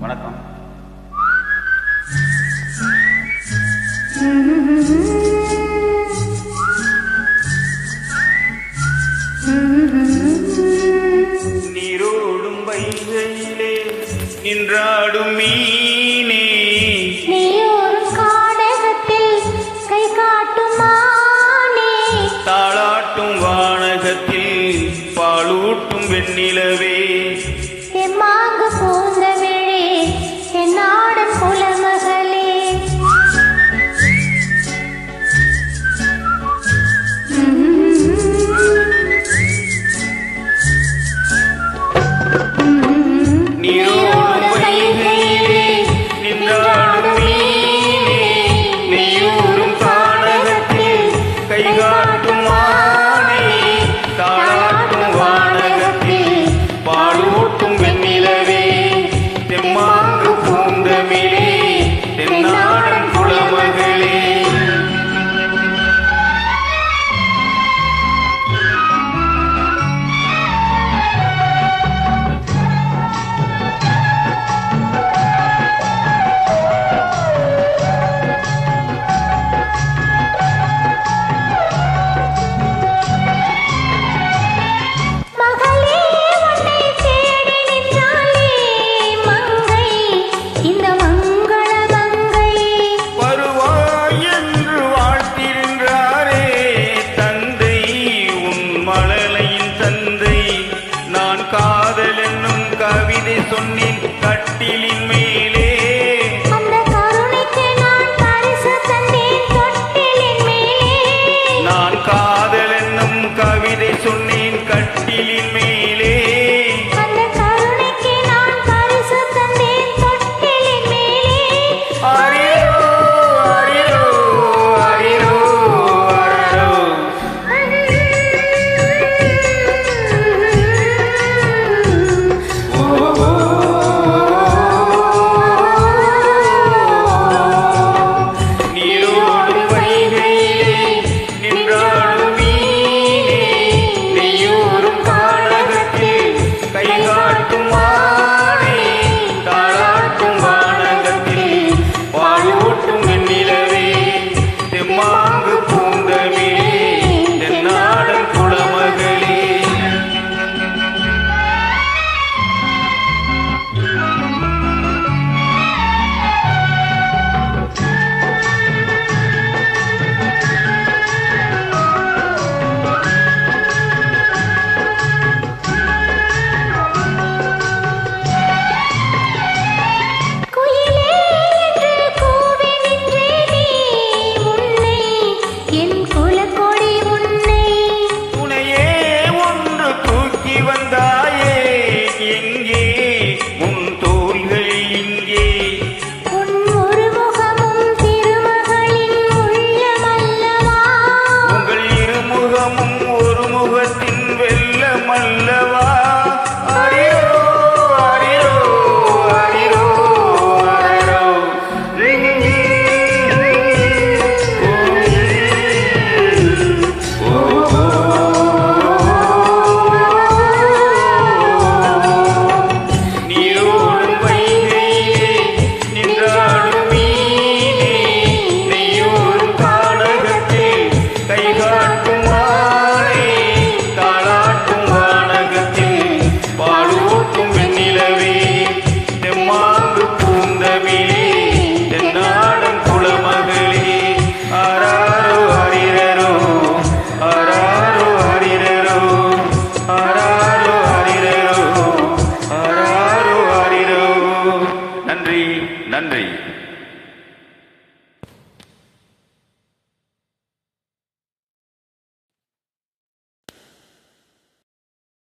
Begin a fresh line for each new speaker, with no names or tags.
வணக்கம். நீரோடும் வைகையிலே நின்றாடும் மீனே,
நீயோரும் காடகத்தில் கை காட்டும் மானே,
தாளாட்டும் வானகத்தில் பாலூட்டும் வெண்ணிலவே,
எம்மாங்கு பூந்தமிழே என்னாடும் குலமகளே.
நீரோடும் வைகையிலே நின்றாடும் மீனே, நீயூரும் கானகத்தில் கை காட்டும் மானே, தாளாட்டும் வானகத்தில் பாலூட்டும் வெண்ணிலவே, தெம்மாங்கு பூந்தமிழே தென்னாடன் குலமகளே.
மகளே உன்னை தேடி நின்றாளே மங்கை, இந்த மங்கள மங்கை.
வருவாய் என்று வாழ்த்திருந்தாரே தந்தை, உன் மழலையின் தந்தை. நான் காதல் என்னும் கவிதை சொன்னேன் கட்டிலின் மேலே,